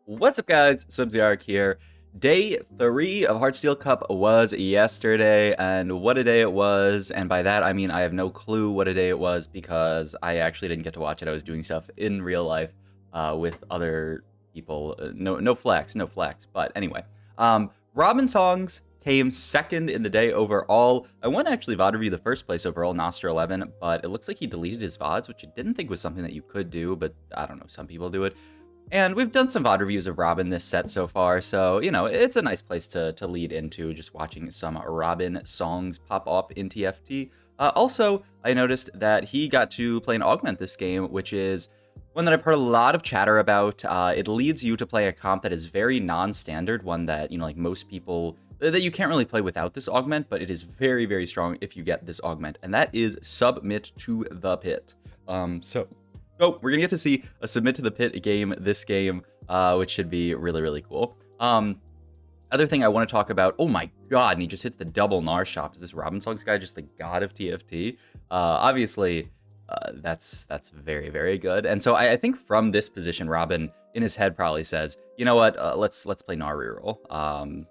What's up, guys? Subziark here. Day 3 of Heartsteel Cup was yesterday, and what a day it was. And by that, I mean I have no clue what a day it was because I actually didn't get to watch it. I was doing stuff in real life with other people. No flex. But anyway, Robin Songs came second in the day overall. I won actually VOD review the first place overall, Noster11, but it looks like he deleted his VODs, which I didn't think was something that you could do, but I don't know, some people do it. And we've done some VOD reviews of Robin this set so far, so, you know, it's a nice place to lead into, just watching some Robin songs pop up in TFT. Also, I noticed that he got to play an Augment this game, which is one that I've heard a lot of chatter about. It leads you to play a comp that is very non-standard, one that, you know, like most people, that you can't really play without this Augment, but it is very, very strong if you get this Augment, and that is Submit to the Pit. So we're gonna get to see a Submit to the Pit game this game, which should be really, really cool. Other thing I want to talk about, oh my god, and he just hits the double Gnar shop. Is this Robin Songs guy just the god of TFT? Obviously, that's very, very good. And so I think from this position, Robin, in his head, probably says, you know what, let's play Gnar reroll.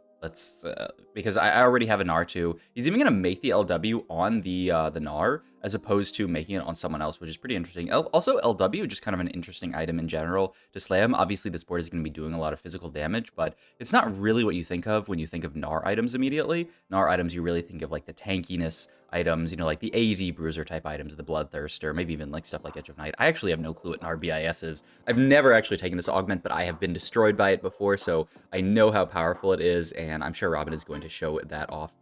Because I already have a Gnar too. He's even gonna make the LW on the Gnar as opposed to making it on someone else, which is pretty interesting. Also, LW just kind of an interesting item in general to slam. Obviously, this board is going to be doing a lot of physical damage, but it's not really what you think of when you think of Gnar items immediately. Gnar items, you really think of like the tankiness items, you know, like the AD bruiser type items, the bloodthirster, maybe even like stuff like Edge of Night. I actually have no clue what Gnar BIS is. I've never actually taken this augment, but I have been destroyed by it before, so I know how powerful it is, and I'm sure Robin is going to show that off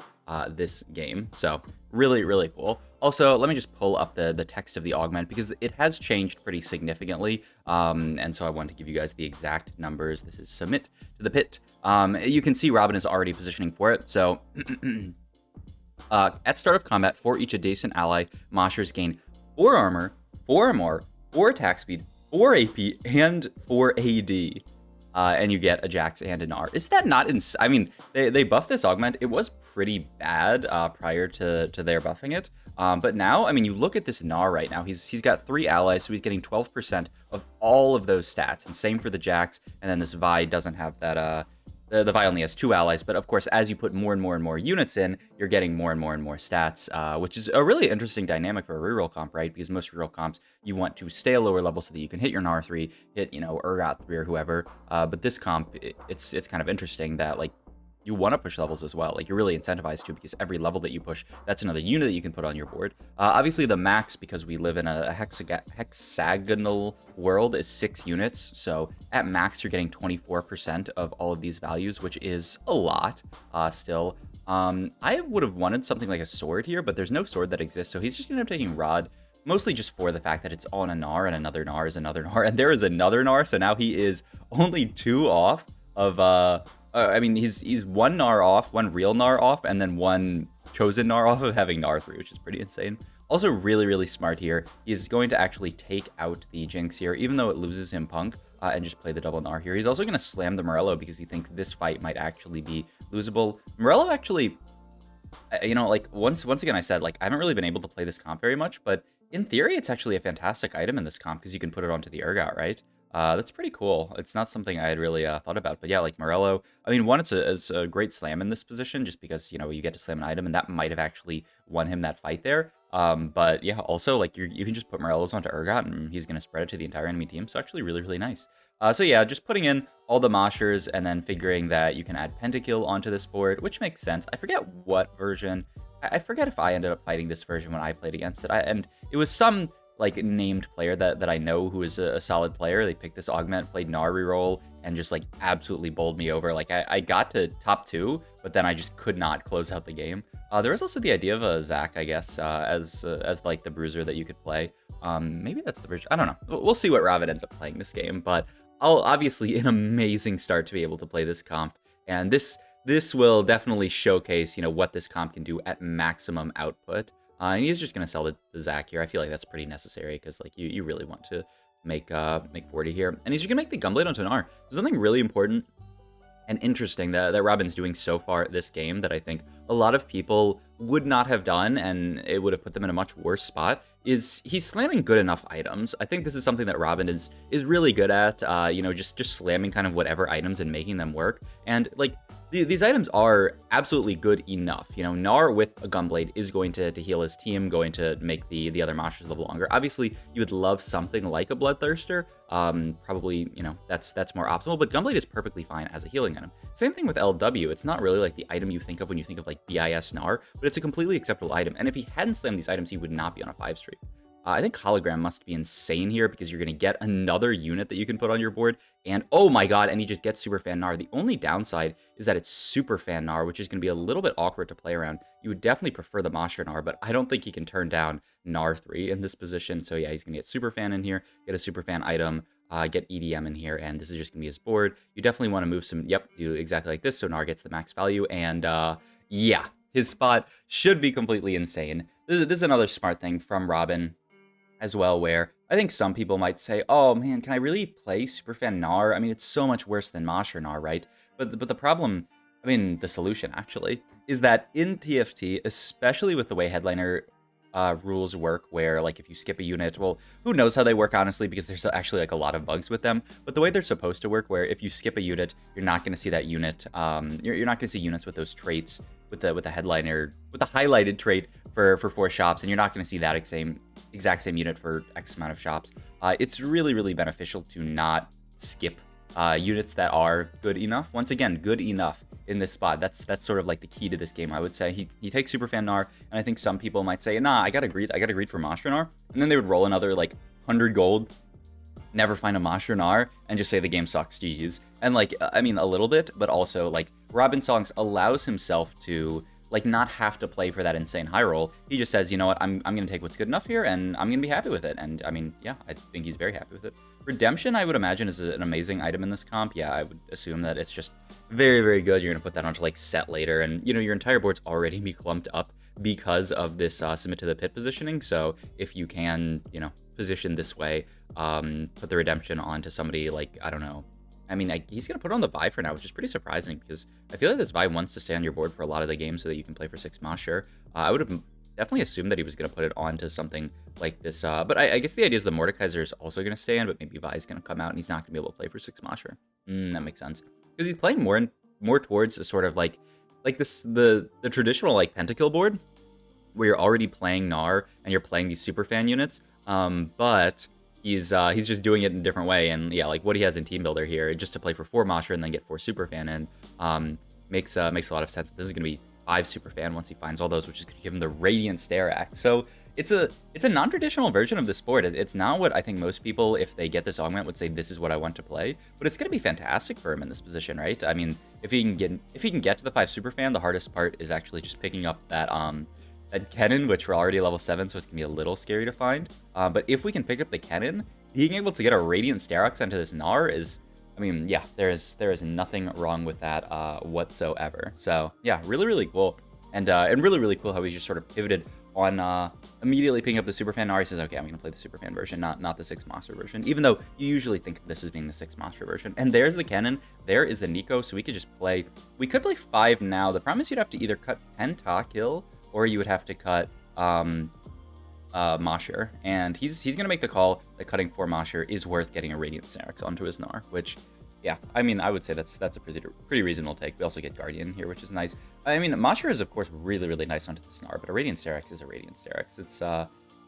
this game. So really, really cool. Also, let me just pull up the text of the augment because it has changed pretty significantly. And so I want to give you guys the exact numbers. This is Submit to the Pit. You can see Robin is already positioning for it. So at start of combat, for each adjacent ally, Moshers gain 4 armor, 4 MR, 4 attack speed, 4 AP, and 4 AD. And you get a Jax and an R. Is that not I mean, they buffed this augment. It was pretty bad prior to their buffing it. But now, I mean, you look at this Gnar right now. He's got 3 allies, so he's getting 12% of all of those stats. And same for the Jax. And then this Vi doesn't have that. The Vi only has 2 allies, but of course, as you put more and more units in, you're getting more and more stats, which is a really interesting dynamic for a reroll comp, right? Because most reroll comps, you want to stay a lower level so that you can hit your Gnar 3, hit, you know, Urgot 3 or whoever. But this comp, it's kind of interesting that, like, you want to push levels as well. Like, you're really incentivized to, because every level that you push, that's another unit that you can put on your board. Obviously, the max, because we live in a hexagonal world, is 6 units. So at max, you're getting 24% of all of these values, which is a lot still. I would have wanted something like a sword here, but there's no sword that exists. So he's just going to end up taking Rod, mostly just for the fact that it's on a Gnar, and another Gnar is another Gnar, and there is another Gnar. So now he is only 2 off of... I mean, he's 1 Gnar off, 1 real Gnar off, and then 1 chosen Gnar off of having Gnar 3, which is pretty insane. Also really, really smart here. He's going to actually take out the Jinx here, even though it loses him Punk, and just play the double Gnar here. He's also going to slam the Morello because he thinks this fight might actually be losable. Morello actually, you know, like, once again, I said, like, I haven't really been able to play this comp very much, but in theory, it's actually a fantastic item in this comp because you can put it onto the Urgot, right? That's pretty cool. It's not something I had really thought about, but yeah, like Morello, I mean, one, it's a great slam in this position just because, you know, you get to slam an item, and that might have actually won him that fight there. But yeah, also, like, you can just put Morellos onto Urgot, and he's going to spread it to the entire enemy team, so actually really, really nice. So yeah, just putting in all the Moshers and then figuring that you can add Pentakill onto this board, which makes sense. I forget what version. I forget if I ended up fighting this version when I played against it. And it was some, like, named player that I know who is a solid player. They picked this augment, played Gnar reroll, and just, like, absolutely bowled me over. Like, I got to top 2, but then I just could not close out the game. There was also the idea of a Zac, I guess, as like the bruiser that you could play. Maybe that's the bridge. I don't know. We'll see what Robin ends up playing this game, but obviously an amazing start to be able to play this comp, and this will definitely showcase, you know, what this comp can do at maximum output. And he's just going to sell the Zac here. I feel like that's pretty necessary because, like, you really want to make 40 here. And he's just going to make the Gunblade onto Gnar. There's something really important and interesting that Robin's doing so far this game that I think a lot of people would not have done, and it would have put them in a much worse spot, is he's slamming good enough items. I think this is something that Robin is really good at, you know, just slamming kind of whatever items and making them work. And like, these items are absolutely good enough. You know, Gnar with a Gunblade is going to heal his team, going to make the other monsters live longer. Obviously, you would love something like a Bloodthirster. Probably, you know, that's more optimal, but Gunblade is perfectly fine as a healing item. Same thing with LW. It's not really like the item you think of when you think of like BIS Gnar, but it's a completely acceptable item. And if he hadn't slammed these items, he would not be on a 5 streak. I think Hologram must be insane here because you're going to get another unit that you can put on your board. And oh my god, and he just gets Superfan Gnar. The only downside is that it's Superfan Gnar, which is going to be a little bit awkward to play around. You would definitely prefer the Mashra Gnar, but I don't think he can turn down Gnar 3 in this position. So yeah, he's going to get Superfan in here, get a Superfan item, get EDM in here, and this is just going to be his board. You definitely want to move some, yep, do exactly like this, so Gnar gets the max value, and yeah, his spot should be completely insane. This is another smart thing from Robin as well, where I think some people might say, oh man, can I really play Superfan Gnar? I mean, it's so much worse than Mashra Gnar, right? But the problem, I mean, the solution actually, is that in TFT, especially with the way Headliner rules work, where like if you skip a unit, well, who knows how they work honestly, because there's actually like a lot of bugs with them, but the way they're supposed to work, where if you skip a unit, you're not going to see that unit, you're not going to see units with those traits, with the Headliner, with the highlighted trait for 4 shops, and you're not going to see that exact same unit for X amount of shops. It's really beneficial to not skip units that are good enough. Once again, good enough in this spot. That's sort of like the key to this game, I would say. He takes Superfan Gnar, and I think some people might say, nah, I gotta greed for Mashra Gnar, and then they would roll another like 100 gold, never find a Mashra Gnar, and just say the game sucks, GG's. And like, I mean, a little bit, but also like Robin Songs allows himself to like not have to play for that insane high roll. He just says, you know what, I'm gonna take what's good enough here, and I'm gonna be happy with it. And I mean, yeah, I think he's very happy with it. Redemption, I would imagine, is an amazing item in this comp. Yeah, I would assume that it's just very good. You're gonna put that onto like set later, and you know, your entire board's already be clumped up because of this submit to the pit positioning. So if you can, you know, position this way, put the redemption onto somebody like, I don't know, I mean, he's going to put on the Vi for now, which is pretty surprising, because I feel like this Vi wants to stay on your board for a lot of the game so that you can play for 6 Mashra. I would have definitely assumed that he was going to put it onto something like this, but I guess the idea is the Mordekaiser is also going to stay in, but maybe Vi is going to come out and he's not going to be able to play for 6 Mashra. That makes sense. Because he's playing more towards a sort of like this, the traditional like pentakill board, where you're already playing Gnar and you're playing these Superfan units, but he's just doing it in a different way. And yeah, like what he has in Team Builder here, just to play for 4 Mashra and then get 4 Superfan, and makes a lot of sense. This is going to be 5 Superfan once he finds all those, which is going to give him the Radiant Stare Act. So it's a non-traditional version of this board. It's not what I think most people, if they get this augment, would say this is what I want to play. But it's going to be fantastic for him in this position, right? I mean, if he can get to the 5 Superfan, the hardest part is actually just picking up that Kennen, which we're already level 7, so it's gonna be a little scary to find. But if we can pick up the Kennen, being able to get a Radiant Starex onto this Gnar is, I mean, yeah, there is nothing wrong with that whatsoever. So yeah, really cool, and really cool how he just sort of pivoted on immediately picking up the Superfan Gnar. He says, okay, I'm gonna play the Superfan version, not the 6 Mashra version, even though you usually think of this as being the 6 Mashra version. And there's the Kennen, there is the Nico, so we could play 5 now. The problem is you'd have to either cut Pentakill, or you would have to cut Mashra, and he's gonna make the call that cutting 4 Mashra is worth getting a Radiant Starex onto his Gnar, which, yeah, I mean, I would say that's a pretty reasonable take. We also get Guardian here, which is nice. I mean, Mashra is of course really nice onto the Gnar, but a Radiant Starex is a Radiant Starex. It's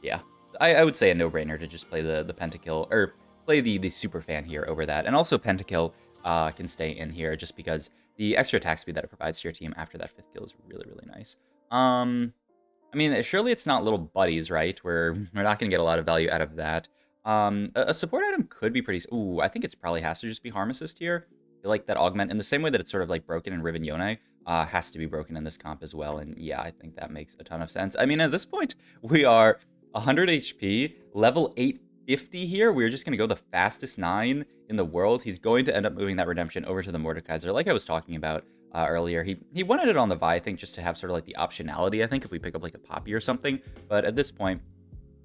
yeah, I would say a no-brainer to just play the Pentakill, or play the Superfan here over that, and also Pentakill can stay in here just because the extra attack speed that it provides to your team after that 5th kill is really nice. I mean, surely it's not little buddies, right? We're not going to get a lot of value out of that. A support item could be pretty... Ooh, I think it's probably has to just be Harm Assist here. I feel like that Augment, in the same way that it's sort of like broken in Riven Yone, has to be broken in this comp as well. And yeah, I think that makes a ton of sense. I mean, at this point, we are 100 HP, level 850 here. We're just going to go the fastest 9 in the world. He's going to end up moving that Redemption over to the Mordekaiser, like I was talking about earlier. He wanted it on the Vi, I think, just to have sort of like the optionality, I think, if we pick up like a Poppy or something. But at this point,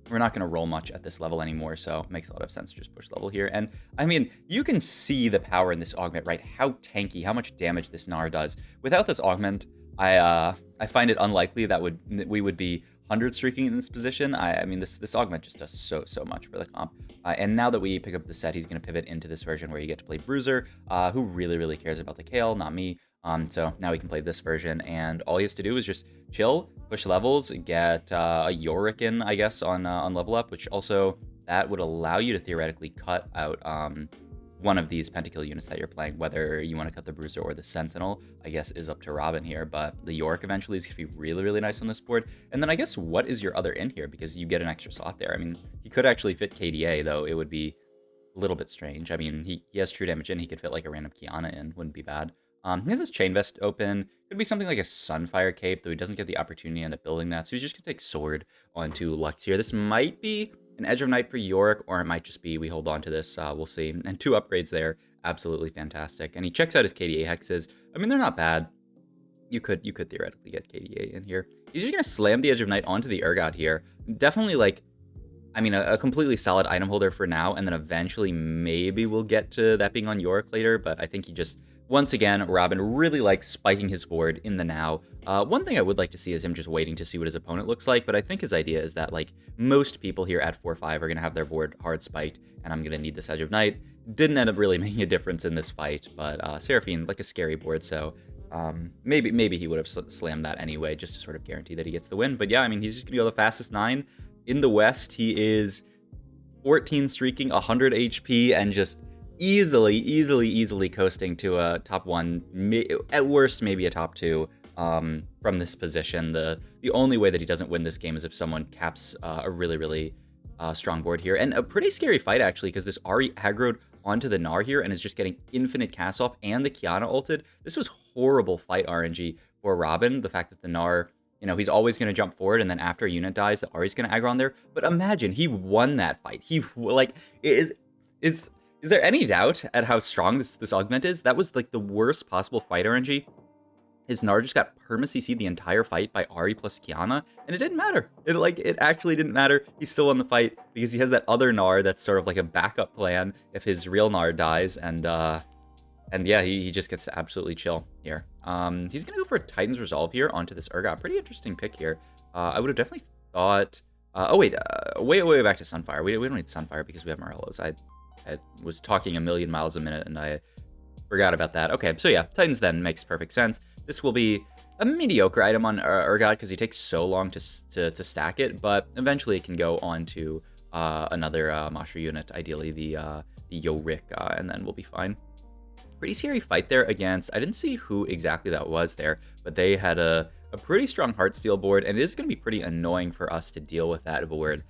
we're not going to roll much at this level anymore, so it makes a lot of sense to just push level here. And I mean, you can see the power in this Augment, right? How tanky, how much damage this Gnar does. Without this Augment, I find it unlikely that we would be 100 streaking in this position. I mean, this augment just does so much for the comp. And now that we pick up the set, he's going to pivot into this version where you get to play Bruiser, who really cares about the Kale, not me. So now we can play this version, and all he has to do is just chill, push levels, get a Yorick in, I guess, on level up, which also that would allow you to theoretically cut out one of these pentakill units that you're playing. Whether you want to cut the Bruiser or the Sentinel, I guess, is up to Robin here, but the Yorick eventually is going to be really nice on this board. And then I guess what is your other in here, because you get an extra slot there. I mean, he could actually fit KDA, though it would be a little bit strange. I mean, he has true damage in, he could fit like a random Kiana in, wouldn't be bad. He has his Chain Vest open. Could be something like a Sunfire Cape, though he doesn't get the opportunity to end up building that, so he's just going to take Sword onto Lux here. This might be an Edge of Night for Yorick, or it might just be we hold on to this. We'll see. And 2 upgrades there, absolutely fantastic. And he checks out his KDA hexes. I mean, they're not bad. You could theoretically get KDA in here. He's just going to slam the Edge of Night onto the Urgot here. Definitely, like, I mean, a completely solid item holder for now, and then eventually maybe we'll get to that being on Yorick later, but I think he just, once again, Robin really likes spiking his board in the now. One thing I would like to see is him just waiting to see what his opponent looks like, but I think his idea is that, like, most people here at 4-5 are going to have their board hard spiked, and I'm going to need this Edge of Night. Didn't end up really making a difference in this fight, but Seraphine, like a scary board, so maybe he would have slammed that anyway, just to sort of guarantee that he gets the win. But yeah, I mean, he's just going to go the fastest 9. In the West, he is 14 streaking, 100 HP, and just easily coasting to a top 1, at worst maybe a top 2 from this position. The only way that he doesn't win this game is if someone caps a really strong board here. And a pretty scary fight, actually, because this Ahri aggroed onto the Gnar here and is just getting infinite cast off, and the Kiana ulted. This was horrible fight RNG for Robin, the fact that the Gnar, you know, he's always going to jump forward, and then after a unit dies, the Ahri's going to aggro on there. But imagine, he won that fight. He, like, is there any doubt at how strong this augment is? That was, like, the worst possible fight RNG. His Gnar just got perma-CC'd the entire fight by Ahri plus Kiana, and it didn't matter. It actually didn't matter. He still won the fight because he has that other Gnar that's sort of like a backup plan if his real Gnar dies, and yeah, he just gets to absolutely chill here. He's gonna go for Titan's Resolve here onto this Urgot. Pretty interesting pick here. I would have definitely thought. Oh wait, way back to Sunfire. We don't need Sunfire because we have Morellos. I was talking a million miles a minute and I forgot about that. Okay, so yeah, Titans then makes perfect sense. This will be a mediocre item on Urgot because he takes so long to stack it, but eventually it can go on to another Masher unit, ideally the Yorick, and then we'll be fine. Pretty scary fight there against, I didn't see who exactly that was there, but they had a pretty strong Heartsteel board, and it is going to be pretty annoying for us to deal with that board,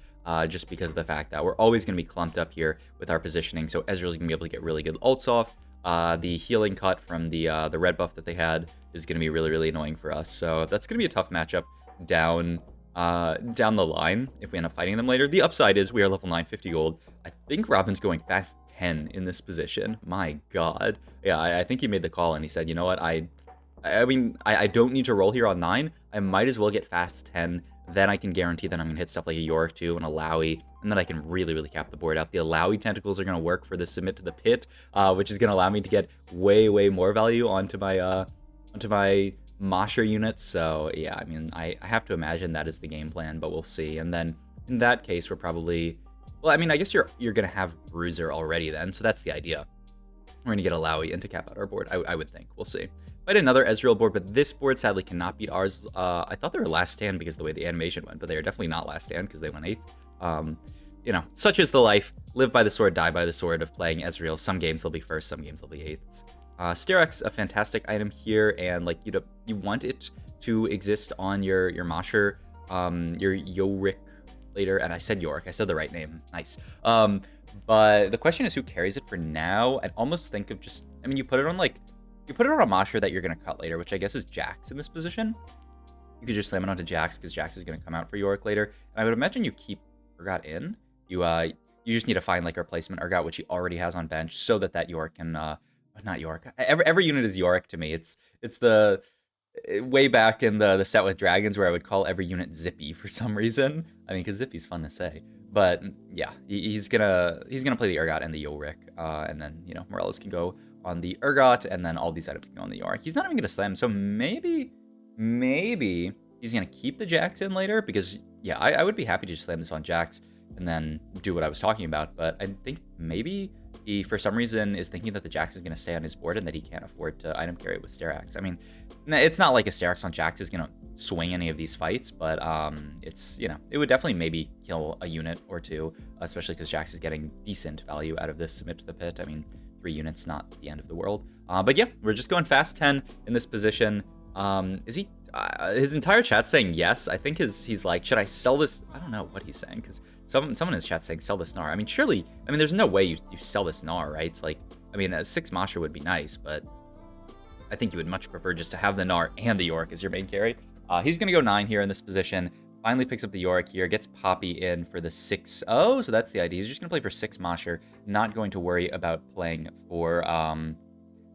just because of the fact that we're always going to be clumped up here with our positioning, so Ezreal's going to be able to get really good ults off. The healing cut from the red buff that they had is going to be really annoying for us, so that's going to be a tough matchup down the line if we end up fighting them later. The upside is we are level 9, 50 gold. I think Robin's going fast 10 in this position. My god. Yeah, I think he made the call and he said, you know what, I mean, I don't need to roll here on 9. I might as well get fast 10. Then I can guarantee that I'm going to hit stuff like a Yorick 2 and a Lowy, and then I can really cap the board out. The Lowy tentacles are going to work for the submit to the pit, which is going to allow me to get way more value onto my Masher units. So yeah, I mean, I have to imagine that is the game plan, but we'll see. And then in that case, we're probably, well, I mean, I guess you're going to have Bruiser already then, so that's the idea. We're going to get a Lowy in to cap out our board, I would think. We'll see. Fight another Ezreal board, but this board sadly cannot beat ours. I thought they were last stand because of the way the animation went, but they are definitely not last stand because they went 8th. You know, such is the life. Live by the sword, die by the sword of playing Ezreal. Some games they'll be first, some games they'll be 8ths. Sterak's a fantastic item here, and like you want it to exist on your Masher, your Yorick later, and I said Yorick, I said the right name, nice. But the question is who carries it for now. I'd almost think of just, I mean, you put it on a Masher that you're gonna cut later, which I guess is Jax in this position. You could just slam it onto Jax because Jax is gonna come out for Yorick later, and I would imagine you keep Urgot in. You just need to find like a replacement Urgot, which he already has on bench, so that Yorick can not Yorick. Every unit is Yorick to me. It's the way back in the set with dragons where I would call every unit Zippy for some reason. I mean, because Zippy's fun to say. But yeah, he's gonna play the Urgot and the Yorick, and then you know Morellos can go on the Urgot, and then all these items can go on the Yorick. He's not even gonna slam, so maybe maybe he's going to keep the jacks in later because, yeah, I would be happy to just slam this on jacks and then do what I was talking about. But I think maybe he, for some reason, is thinking that the jacks is going to stay on his board and that he can't afford to item carry it with stair axe. I mean, it's not like a stair axe on jacks is going to swing any of these fights, but it's, you know, it would definitely maybe kill a unit or two, especially because jacks is getting decent value out of this submit to the pit. I mean, 3 units, not the end of the world. But yeah, we're just going fast 10 in this position. Is he, his entire chat's saying yes. I think he's like, should I sell this? I don't know what he's saying, because someone in his chat's saying sell this Gnar. I mean, surely, I mean, there's no way you sell this Gnar, right? It's like, I mean, a 6 Masher would be nice, but I think you would much prefer just to have the Gnar and the Yorick as your main carry. He's going to go 9 here in this position. Finally picks up the Yorick here, gets Poppy in for the 6-0, so that's the idea. He's just going to play for 6 Masher, not going to worry about playing for, and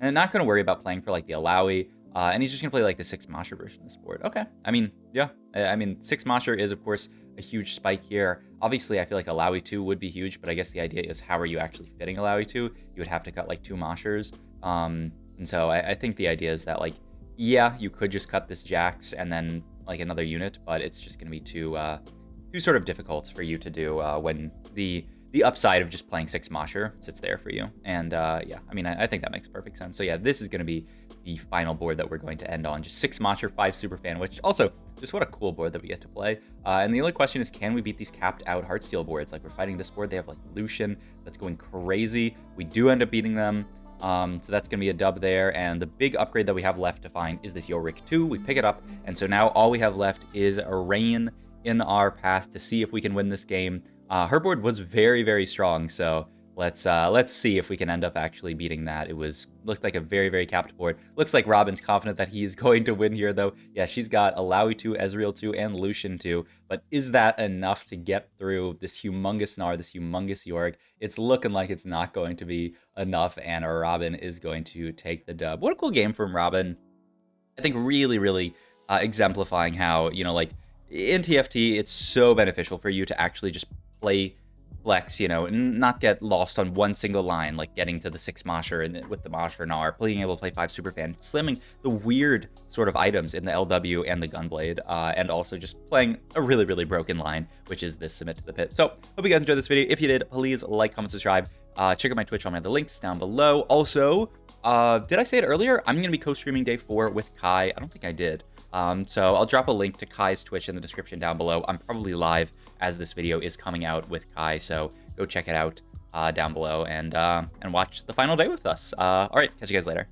not going to worry about playing for, like, the Alawi, and he's just going to play, like, the 6 Masher version of this board. Okay, I mean, yeah, I mean, 6 Masher is, of course, a huge spike here. Obviously, I feel like Alawi 2 would be huge, but I guess the idea is how are you actually fitting Alawi 2? You would have to cut, like, 2 Mashers, and so I think the idea is that, like, yeah, you could just cut this Jax and then, like, another unit, but it's just going to be too sort of difficult for you to do when the upside of just playing 6 Masher sits there for you. And yeah, I mean, I think that makes perfect sense. So yeah, this is going to be the final board that we're going to end on. Just 6 Masher, 5 Superfan, which also, just what a cool board that we get to play. And the only question is, can we beat these capped out Heartsteel boards? Like, we're fighting this board. They have, like, Lucian that's going crazy. We do end up beating them. So that's going to be a dub there, and the big upgrade that we have left to find is this Yorick 2. We pick it up, and so now all we have left is a Rain in our path to see if we can win this game. Her board was very, very strong, so let's see if we can end up actually beating that. It looked like a very, very capped board. Looks like Robin's confident that he is going to win here, though. Yeah, she's got Alawi 2, Ezreal 2, and Lucian 2, but is that enough to get through this humongous Gnar, this humongous Yorick? It's looking like it's not going to be enough, and Robin is going to take the dub. What a cool game from Robin. I think really, really exemplifying how, you know, like, in TFT, it's so beneficial for you to actually just play flex, you know, and not get lost on one single line, like getting to the 6 Masher and with the Masher Gnar, being able to play 5 Superfan, slamming the weird sort of items in the LW and the Gunblade, and also just playing a really, really broken line, which is this submit to the pit. So, hope you guys enjoyed this video. If you did, please like, comment, subscribe. Check out my Twitch, all my other links down below. Also, did I say it earlier? I'm going to be co-streaming day 4 with Kai. I don't think I did. So I'll drop a link to Kai's Twitch in the description down below. I'm probably live as this video is coming out with Kai, so go check it out down below and watch the final day with us. All right, catch you guys later.